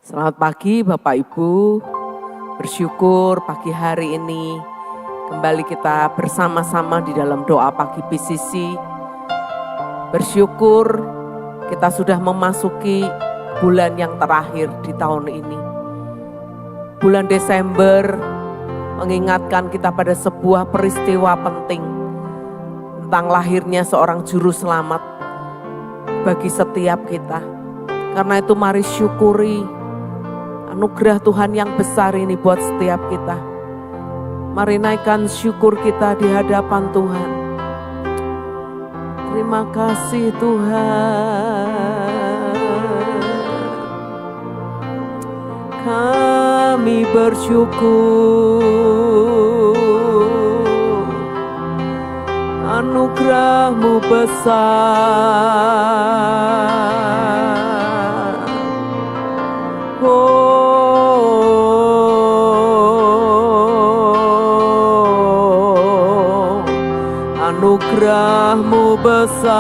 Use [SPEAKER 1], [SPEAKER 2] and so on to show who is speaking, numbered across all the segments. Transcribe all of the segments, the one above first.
[SPEAKER 1] Selamat pagi Bapak Ibu, bersyukur pagi hari ini kembali kita bersama-sama di dalam doa pagi PCC. Bersyukur kita sudah memasuki bulan yang terakhir di tahun ini. Bulan Desember mengingatkan kita pada sebuah peristiwa penting tentang lahirnya seorang juru selamat bagi setiap kita. Karena itu mari syukuri anugerah Tuhan yang besar ini buat setiap kita. Mari naikkan syukur kita di hadapan Tuhan. Terima kasih Tuhan. Kami bersyukur. Anugerah-Mu besar. Anugerah-Mu besar.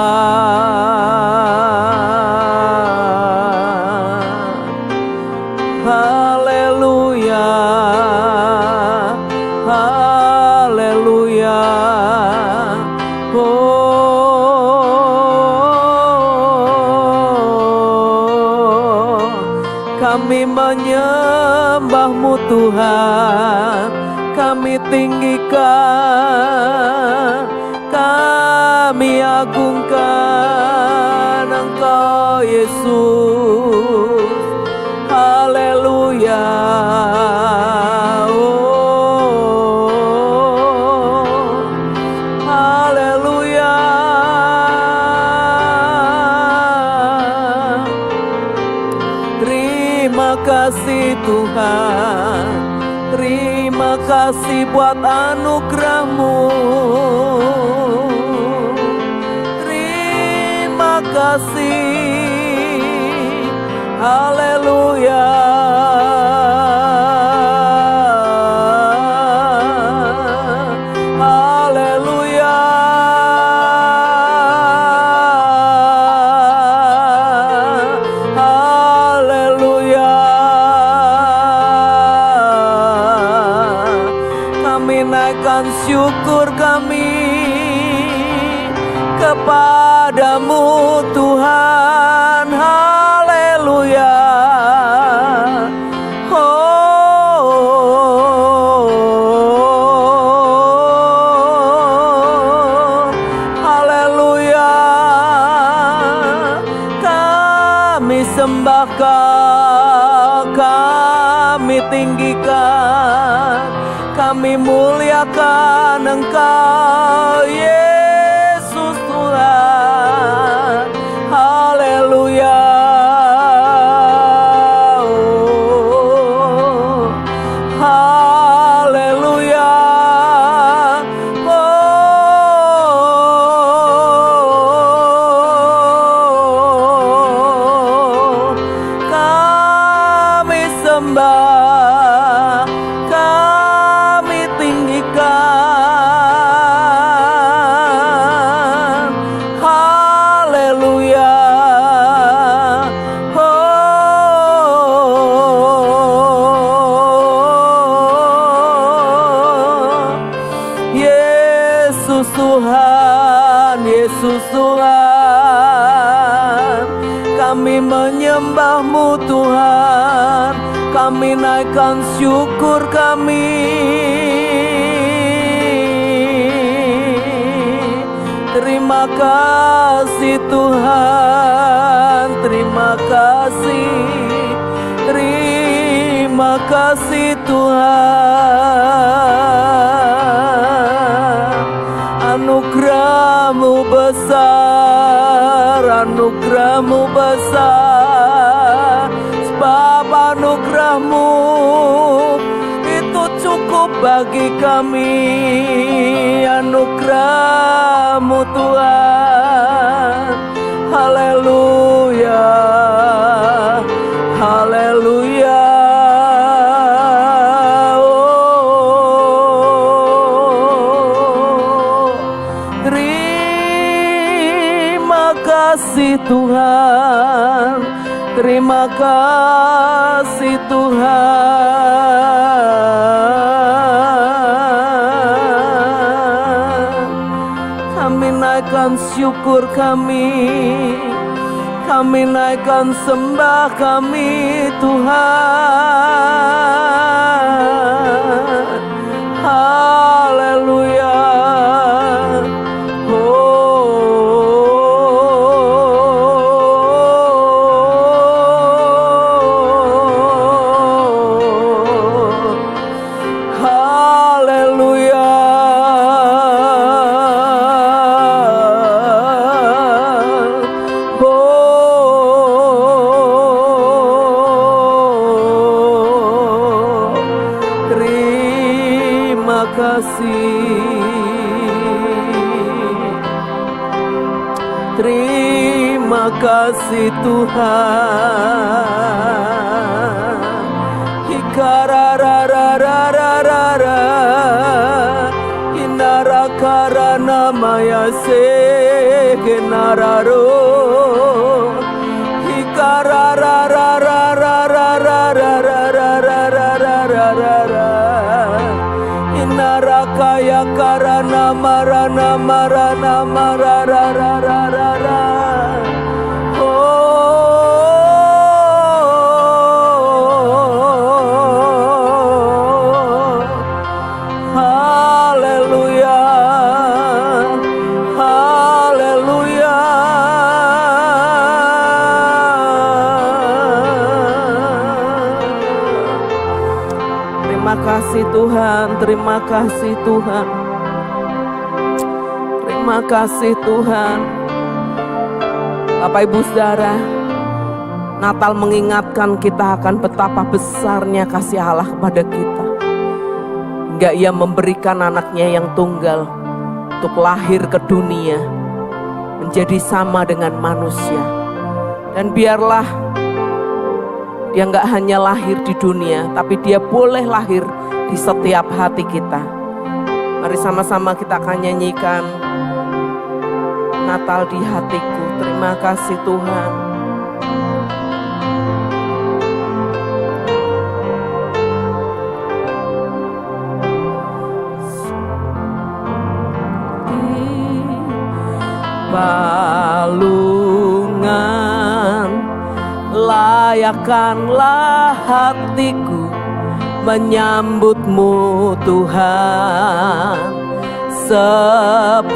[SPEAKER 1] Haleluya, haleluya. Kami menyembah-Mu Tuhan, kami tinggikan, kami agungkan Engkau Yesus. Haleluya. Haleluya. Terima kasih Tuhan, terima kasih buat anugerah-Mu. Terima kasih, haleluya. Haleluya. Haleluya. Kami naikkan syukur kami kepada-Mu Tuhan. Haleluya. Haleluya. Kami sembahkan, kami tinggikan, kami muliakan Engkau Yesus Tuhan. Haleluya. Haleluya. Kami sembah, kami tinggikan. Haleluya. Yesus Tuhan, Yesus Tuhan, kami menyembah-Mu Tuhan, kami naikkan syukur kami. Terima kasih Tuhan, terima kasih, terima kasih Tuhan. Anugerah-Mu besar, anugerah-Mu besar. Sebab anugerah-Mu itu cukup bagi kami. Anugerah-Mu Tuhan. Haleluya. Haleluya. Terima kasih Tuhan, Terima kasih Tuhan. Kami naikkan syukur kami naikkan sembah kami Tuhan. Haleluya. Terima kasih Tuhan. Hikarararararara Inara karana maya sekenararo Hikarararararararararararararararara Inara kaya karana marana marana marararararara. Terima kasih Tuhan, terima kasih Tuhan. Terima kasih Tuhan. Bapak Ibu Saudara, Natal mengingatkan kita akan betapa besarnya kasih Allah kepada kita. Hingga Ia memberikan anaknya yang tunggal untuk lahir ke dunia, menjadi sama dengan manusia. Dan biarlah Dia nggak hanya lahir di dunia, tapi Dia boleh lahir di setiap hati kita. Mari sama-sama kita akan nyanyikan Natal di hatiku. Terima kasih Tuhan. Balungan layakkanlah hatiku menyambutmu Tuhan, seperti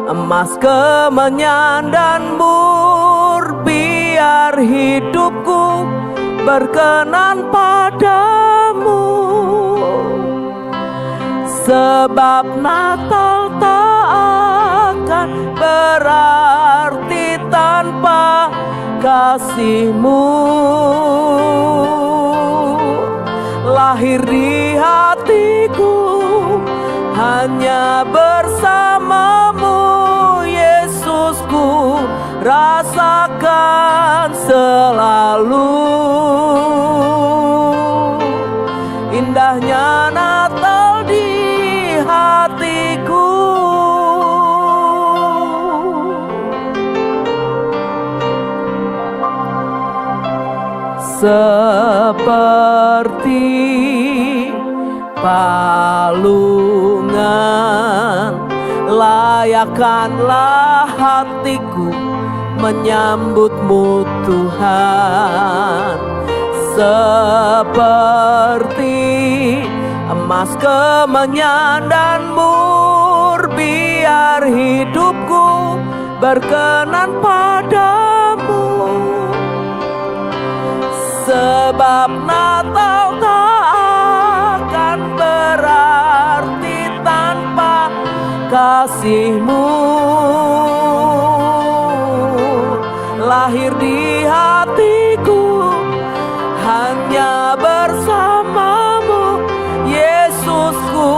[SPEAKER 1] emas kemenyan dan mur. Biar hidupku berkenan padamu, sebab Natal tak akan berarti tanpa kasih-Mu. Lahir di hatiku hanya bersama-Mu, Yesusku, rasakan selalu indahnya Natal di hatiku. Seperti palungan layakkanlah hatiku menyambut-Mu Tuhan, seperti emas kemenyan dan mur. Biar hidupku berkenan padamu, sebab Natal tak akan berarti tanpa kasih-Mu. Lahir di hatiku hanya bersama-Mu, Yesusku,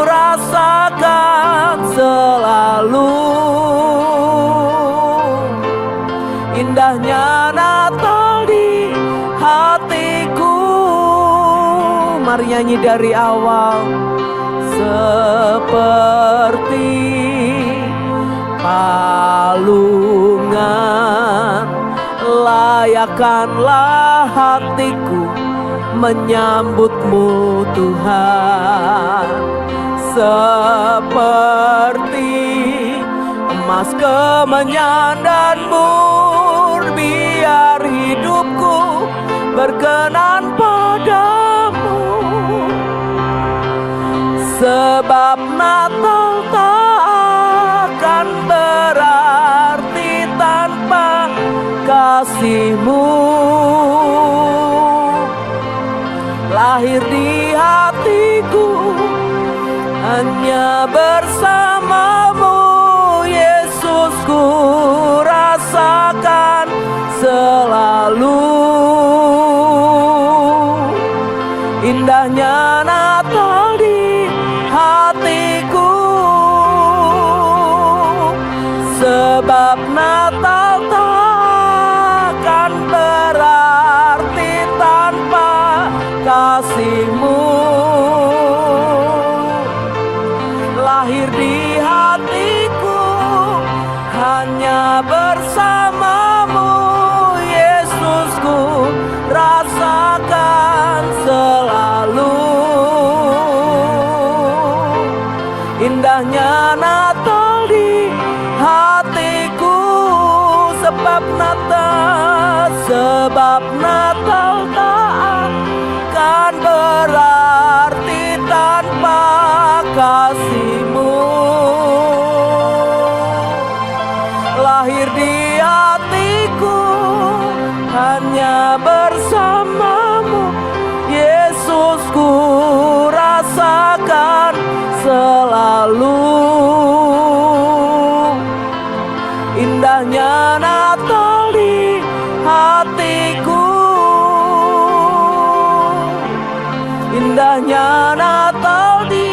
[SPEAKER 1] rasakan selalu indahnya Natal di hatiku. Mari nyanyi dari awal. Seperti palungan layakanlah hatiku menyambutmu Tuhan, seperti emas kemenyan dan mur, biar hidupku berkenan padamu. Sebab Natal tak akan berarti tanpa kasih-Mu. Lahir di hatiku hanya bersamamu, Yesus, ku rasakan selalu. Indahnya Natal di hatiku, sebab Natal takkan berarti tanpa kasih-Mu. Lahir di hatiku hanya bersamamu, Yesus, ku rasakan selalu. Indahnya Natal di hatiku, sebab Natal tak akan berarti tanpa kasih-Mu. Lahir di hatiku hanya bersamamu, Yesus, ku rasakan selalu. Indahnya Natal di hatiku, indahnya Natal di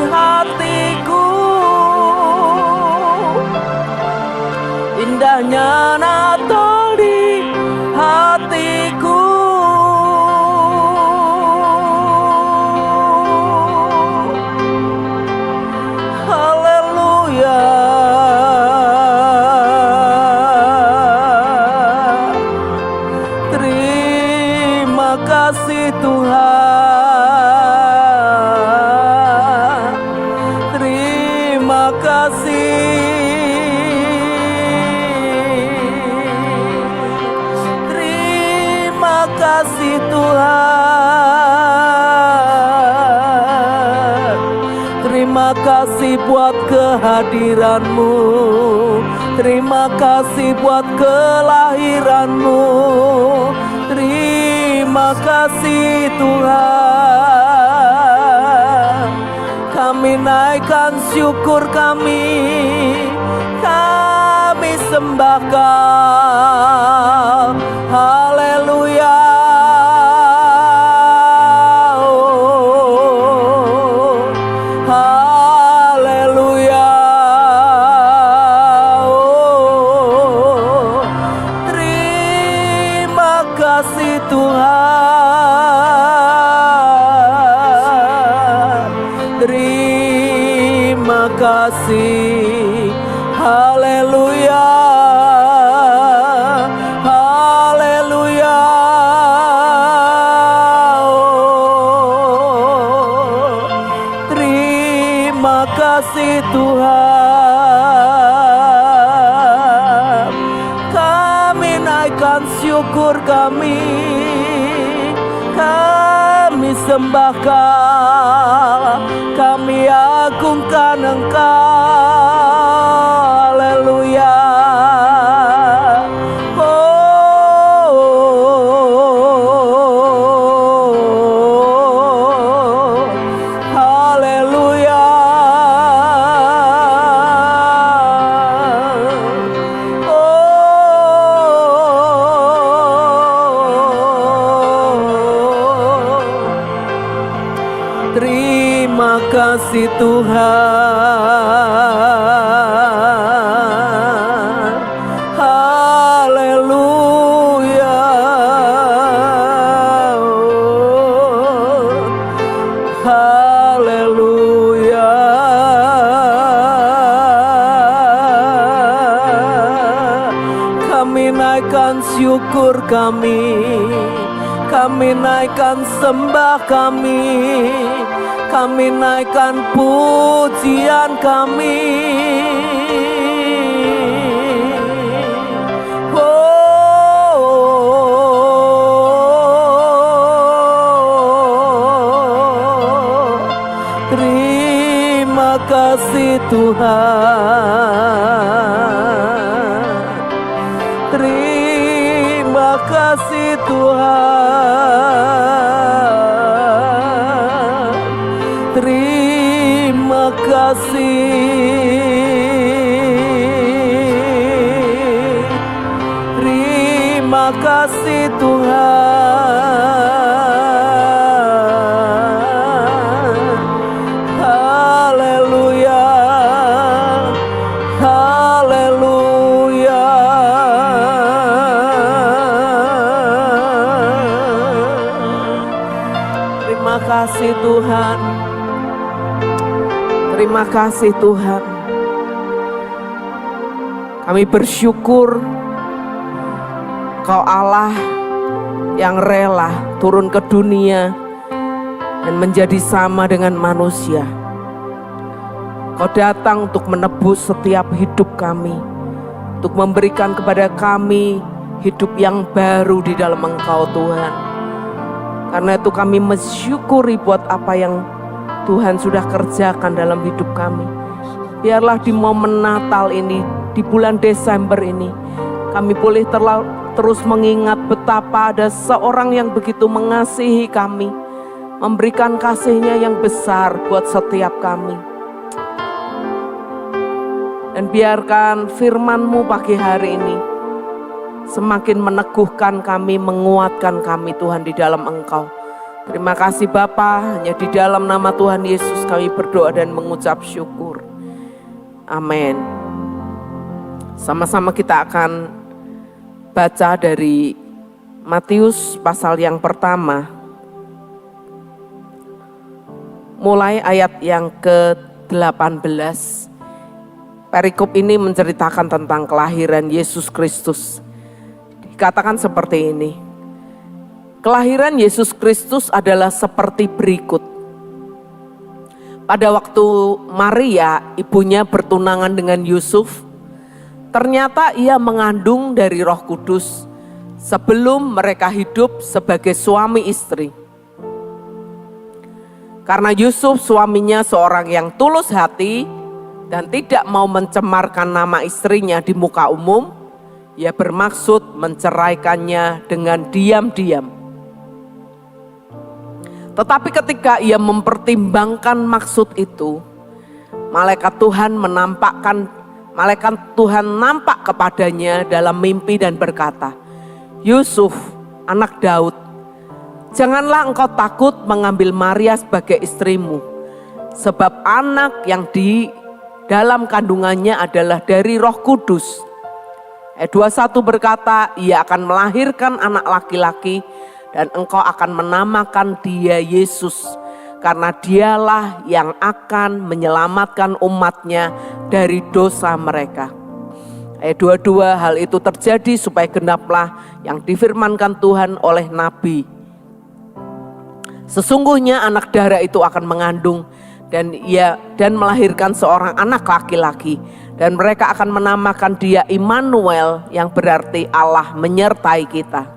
[SPEAKER 1] hatiku, indahnya Natal di hatiku. Haleluya. Terima kasih Tuhan, terima kasih, terima kasih Tuhan. Terima kasih buat kehadiran-Mu, terima kasih buat kelahiran-Mu. Terima kasih Tuhan. Kami naikkan syukur kami sembahkan. Haleluya. Oh, haleluya. Oh, terima kasih Tuhan, terima kasih. Haleluya, haleluya. Oh, terima kasih Tuhan. Kami naikkan syukur kami sembahkan, kami agungkan Engkau. Haleluya. Oh, haleluya. Terima kasih Tuhan. Haleluya. Oh, haleluya. Kami naik naikkan syukur kami naikkan sembah kami naikkan pujian kami. Terima kasih Tuhan, terima kasih Tuhan, terima kasih Tuhan. Haleluya, haleluya. Terima kasih Tuhan, terima kasih Tuhan. Kami bersyukur Kau Allah yang rela turun ke dunia dan menjadi sama dengan manusia. Kau datang untuk menebus setiap hidup kami, untuk memberikan kepada kami hidup yang baru di dalam Engkau Tuhan. Karena itu kami mensyukuri buat apa yang Tuhan sudah kerjakan dalam hidup kami. Biarlah di momen Natal ini, di bulan Desember ini, kami boleh terus mengingat betapa ada seorang yang begitu mengasihi kami, memberikan kasih-Nya yang besar buat setiap kami. Dan biarkan firman-Mu pagi hari ini semakin meneguhkan kami, menguatkan kami Tuhan di dalam Engkau. Terima kasih Bapa, hanya di dalam nama Tuhan Yesus kami berdoa dan mengucap syukur. Amin. Sama-sama kita akan baca dari Matius pasal yang pertama, mulai ayat yang ke-18. Perikop ini menceritakan tentang kelahiran Yesus Kristus. Dikatakan seperti ini. Kelahiran Yesus Kristus adalah seperti berikut. Pada waktu Maria, ibunya bertunangan dengan Yusuf, ternyata ia mengandung dari Roh Kudus sebelum mereka hidup sebagai suami istri. Karena Yusuf suaminya seorang yang tulus hati dan tidak mau mencemarkan nama istrinya di muka umum, ia bermaksud menceraikannya dengan diam-diam. Tetapi ketika ia mempertimbangkan maksud itu, malaikat Tuhan nampak kepadanya dalam mimpi dan berkata, Yusuf, anak Daud, janganlah engkau takut mengambil Maria sebagai istrimu, sebab anak yang di dalam kandungannya adalah dari Roh Kudus. Ayat 21 berkata, ia akan melahirkan anak laki-laki dan engkau akan menamakan dia Yesus, karena dialah yang akan menyelamatkan umatnya dari dosa mereka. Ayat 22, hal itu terjadi supaya genaplah yang difirmankan Tuhan oleh Nabi. Sesungguhnya anak darah itu akan mengandung dan melahirkan seorang anak laki-laki, dan mereka akan menamakan dia Immanuel, yang berarti Allah menyertai kita.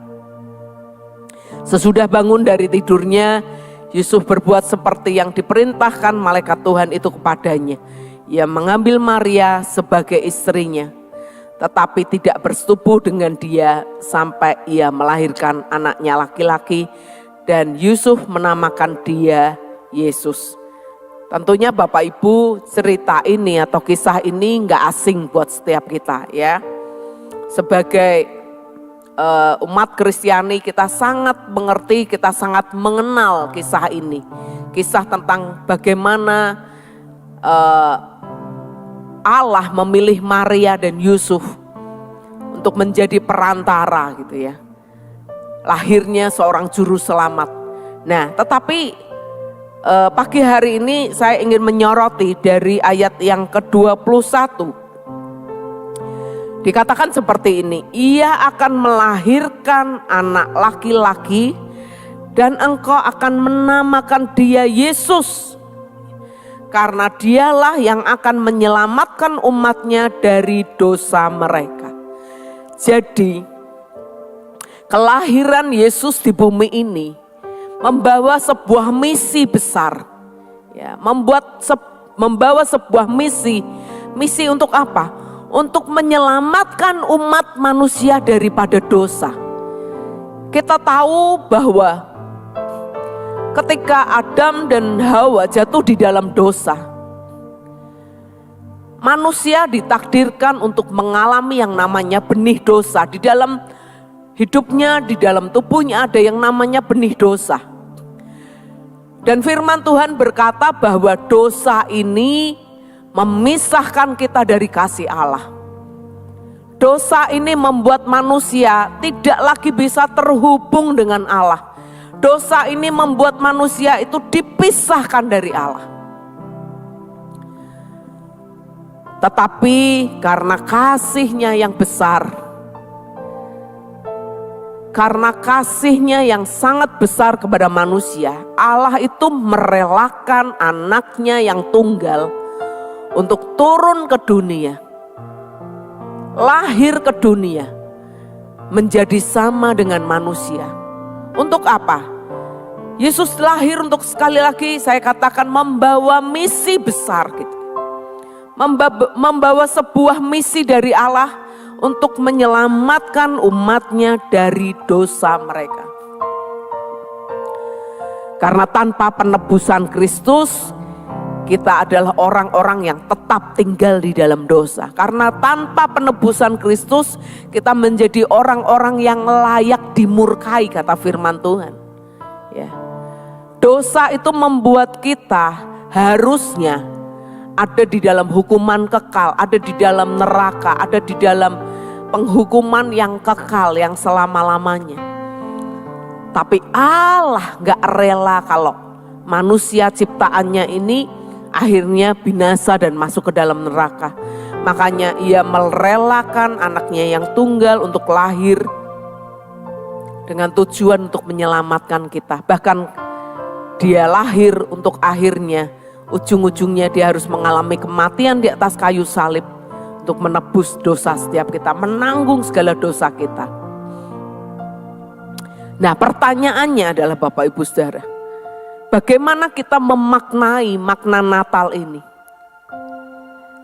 [SPEAKER 1] Sesudah bangun dari tidurnya, Yusuf berbuat seperti yang diperintahkan malaikat Tuhan itu kepadanya. Ia mengambil Maria sebagai istrinya, tetapi tidak bersetubuh dengan dia sampai ia melahirkan anaknya laki-laki, dan Yusuf menamakan dia Yesus. Tentunya Bapak Ibu, cerita ini atau kisah ini nggak asing buat setiap kita ya. Sebagai umat Kristiani, kita sangat mengerti, kita sangat mengenal kisah ini. Kisah tentang bagaimana Allah memilih Maria dan Yusuf untuk menjadi perantara gitu ya. Lahirnya seorang juru selamat. Nah, tetapi pagi hari ini saya ingin menyoroti dari ayat yang ke-21. Dikatakan seperti ini, ia akan melahirkan anak laki-laki dan engkau akan menamakan dia Yesus. Karena dialah yang akan menyelamatkan umatnya dari dosa mereka. Jadi kelahiran Yesus di bumi ini membawa sebuah misi besar. Ya, membawa sebuah misi. Misi untuk apa? Untuk menyelamatkan umat manusia daripada dosa. Kita tahu bahwa ketika Adam dan Hawa jatuh di dalam dosa, manusia ditakdirkan untuk mengalami yang namanya benih dosa. Di dalam hidupnya, di dalam tubuhnya ada yang namanya benih dosa. Dan firman Tuhan berkata bahwa dosa ini memisahkan kita dari kasih Allah. Dosa ini membuat manusia tidak lagi bisa terhubung dengan Allah. Dosa ini membuat manusia itu dipisahkan dari Allah. Tetapi karena kasih-Nya yang besar, karena kasih-Nya yang sangat besar kepada manusia, Allah itu merelakan anak-Nya yang tunggal untuk turun ke dunia, lahir ke dunia, menjadi sama dengan manusia. Untuk apa? Yesus lahir untuk, sekali lagi saya katakan, membawa misi besar gitu. Membawa sebuah misi dari Allah untuk menyelamatkan umatnya dari dosa mereka. Karena tanpa penebusan Kristus, kita adalah orang-orang yang tetap tinggal di dalam dosa. Karena tanpa penebusan Kristus, kita menjadi orang-orang yang layak dimurkai, kata firman Tuhan. Ya. Dosa itu membuat kita harusnya ada di dalam hukuman kekal, ada di dalam neraka, ada di dalam penghukuman yang kekal, yang selama-lamanya. Tapi Allah gak rela kalau manusia ciptaannya ini akhirnya binasa dan masuk ke dalam neraka. Makanya ia merelakan anaknya yang tunggal untuk lahir dengan tujuan untuk menyelamatkan kita. Bahkan dia lahir untuk akhirnya ujung-ujungnya dia harus mengalami kematian di atas kayu salib untuk menebus dosa setiap kita, menanggung segala dosa kita. Nah, pertanyaannya adalah Bapak Ibu Saudara, bagaimana kita memaknai makna Natal ini?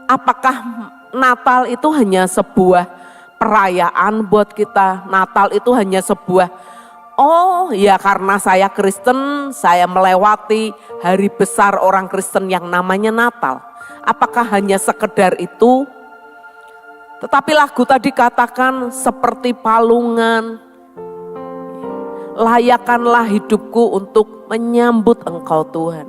[SPEAKER 1] Apakah Natal itu hanya sebuah perayaan buat kita? Natal itu hanya sebuah, oh ya karena saya Kristen, saya melewati hari besar orang Kristen yang namanya Natal. Apakah hanya sekedar itu? Tetapi lagu tadi katakan seperti palungan, layakanlah hidupku untuk menyambut Engkau Tuhan.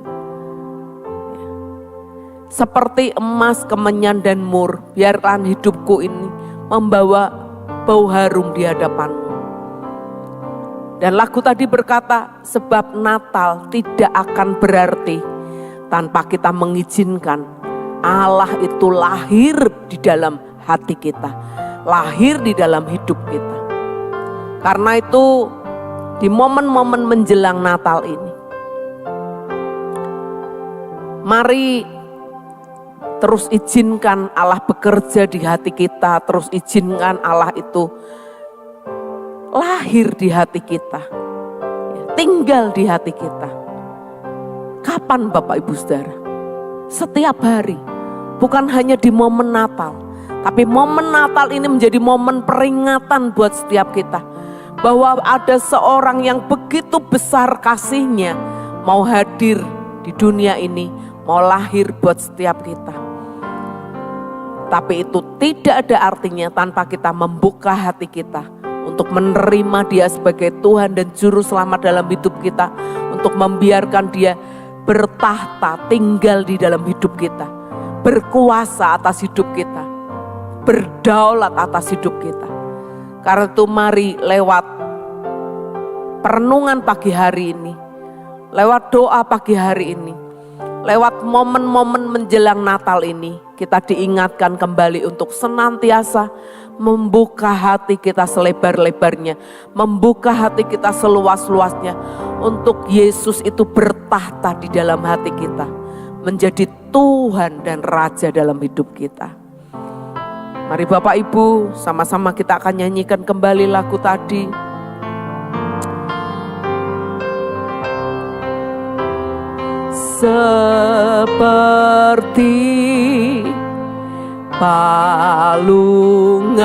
[SPEAKER 1] Seperti emas, kemenyan dan mur, biarkan hidupku ini membawa bau harum di hadapan-Mu. Dan lagu tadi berkata, sebab Natal tidak akan berarti tanpa kita mengizinkan Allah itu lahir di dalam hati kita, lahir di dalam hidup kita. Karena itu di momen-momen menjelang Natal ini, mari terus izinkan Allah bekerja di hati kita, terus izinkan Allah itu lahir di hati kita, tinggal di hati kita. Kapan Bapak Ibu Saudara? Setiap hari, bukan hanya di momen Natal, tapi momen Natal ini menjadi momen peringatan buat setiap kita. Bahwa ada seorang yang begitu besar kasih-Nya mau hadir di dunia ini, mau lahir buat setiap kita. Tapi itu tidak ada artinya tanpa kita membuka hati kita untuk menerima Dia sebagai Tuhan dan Juru Selamat dalam hidup kita, untuk membiarkan Dia bertahta, tinggal di dalam hidup kita, berkuasa atas hidup kita, berdaulat atas hidup kita. Karena itu mari lewat perenungan pagi hari ini, lewat doa pagi hari ini, Lewat momen-momen menjelang Natal ini, kita diingatkan kembali untuk senantiasa membuka hati kita selebar-lebarnya, membuka hati kita seluas-luasnya, untuk Yesus itu bertahta di dalam hati kita, menjadi Tuhan dan Raja dalam hidup kita. Mari Bapak Ibu, sama-sama kita akan nyanyikan kembali lagu tadi. Seperti palungan,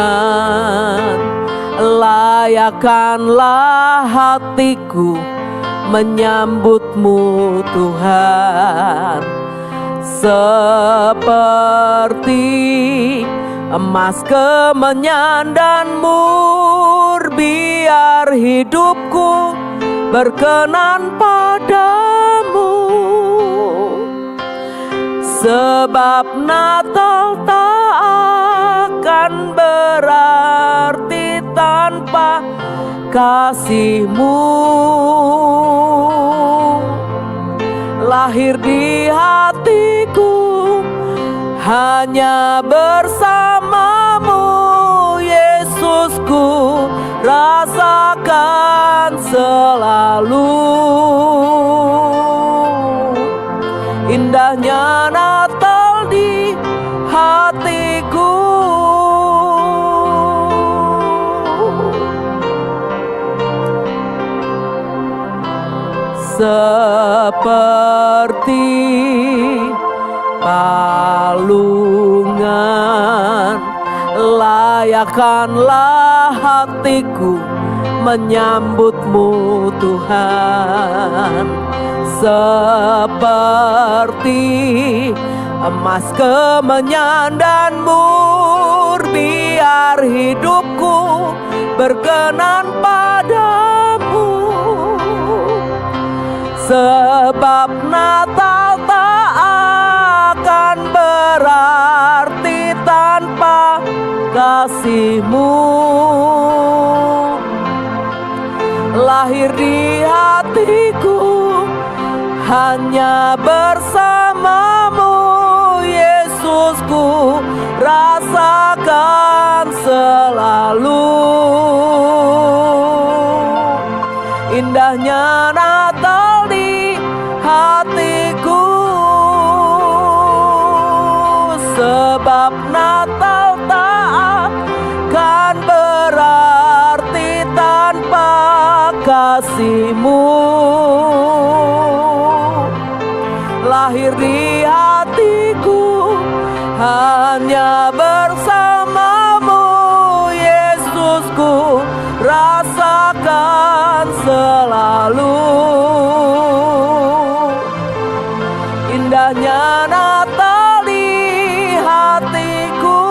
[SPEAKER 1] layakkanlah hatiku menyambutmu Tuhan. Seperti emas kemenyan dan mur, biar hidupku berkenan padamu. Sebab Natal tak akan berarti tanpa kasih-Mu. Lahir di hatiku hanya bersama-Mu, Yesusku, rasakan selalu. Indahnya Natal di hatiku. Seperti palungan, layakkanlah hatiku menyambut-Mu Tuhan. Seperti emas kemenyan dan mur, biar hidupku berkenan padamu. Sebab Natal tak akan berarti tanpa kasih-Mu. Lahir di hatiku hanya bersama-Mu, Yesusku, rasakan selalu. Indahnya Natal di hatiku. Sebab Natal tak akan berarti tanpa kasih-Mu. Lahir di hatiku hanya bersama-Mu, Yesusku, rasakan selalu. Indahnya Natal di hatiku.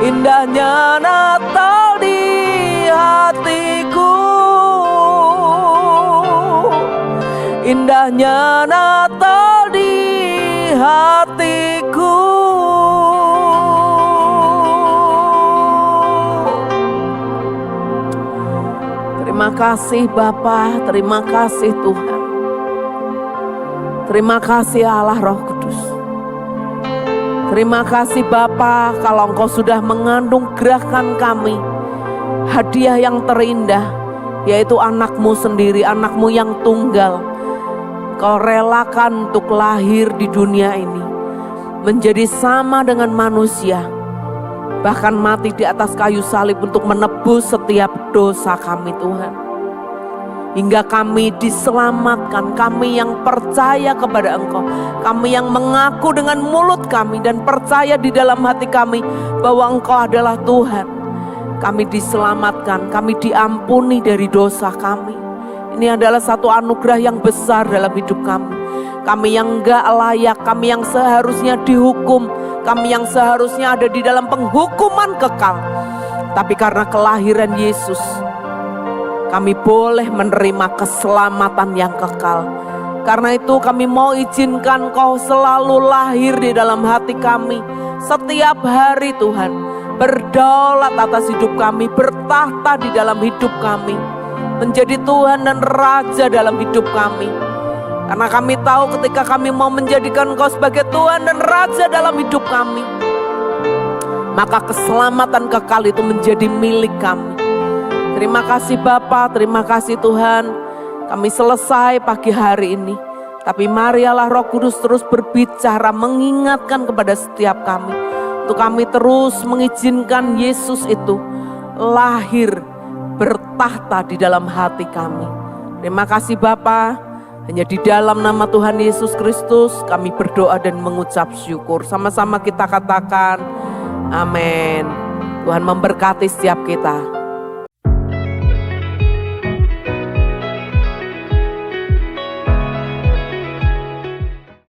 [SPEAKER 1] Indahnya Natal di hatiku. Indahnya Natal di hatiku. Terima kasih Bapa, terima kasih Tuhan. Terima kasih Allah Roh Kudus. Terima kasih Bapa, kalau Engkau sudah mengandung gerakan kami, hadiah yang terindah, yaitu anak-Mu sendiri, anak-Mu yang tunggal. Kau relakan untuk lahir di dunia ini, menjadi sama dengan manusia, bahkan mati di atas kayu salib untuk menebus setiap dosa kami Tuhan. Hingga kami diselamatkan, kami yang percaya kepada Engkau, kami yang mengaku dengan mulut kami dan percaya di dalam hati kami bahwa Engkau adalah Tuhan. Kami diselamatkan, kami diampuni dari dosa kami. Ini adalah satu anugerah yang besar dalam hidup kami. Kami yang enggak layak, kami yang seharusnya dihukum, kami yang seharusnya ada di dalam penghukuman kekal. Tapi karena kelahiran Yesus, kami boleh menerima keselamatan yang kekal. Karena itu kami mau izinkan Kau selalu lahir di dalam hati kami setiap hari Tuhan. Berdaulat atas hidup kami, bertahta di dalam hidup kami, menjadi Tuhan dan Raja dalam hidup kami. Karena kami tahu ketika kami mau menjadikan Engkau sebagai Tuhan dan Raja dalam hidup kami, maka keselamatan kekal itu menjadi milik kami. Terima kasih Bapa, terima kasih Tuhan. Kami selesai pagi hari ini. Tapi marilah Roh Kudus terus berbicara, mengingatkan kepada setiap kami. Untuk kami terus mengizinkan Yesus itu lahir, bertahta di dalam hati kami. Terima kasih Bapa. Hanya di dalam nama Tuhan Yesus Kristus kami berdoa dan mengucap syukur. Sama-sama kita katakan, amin. Tuhan memberkati setiap kita.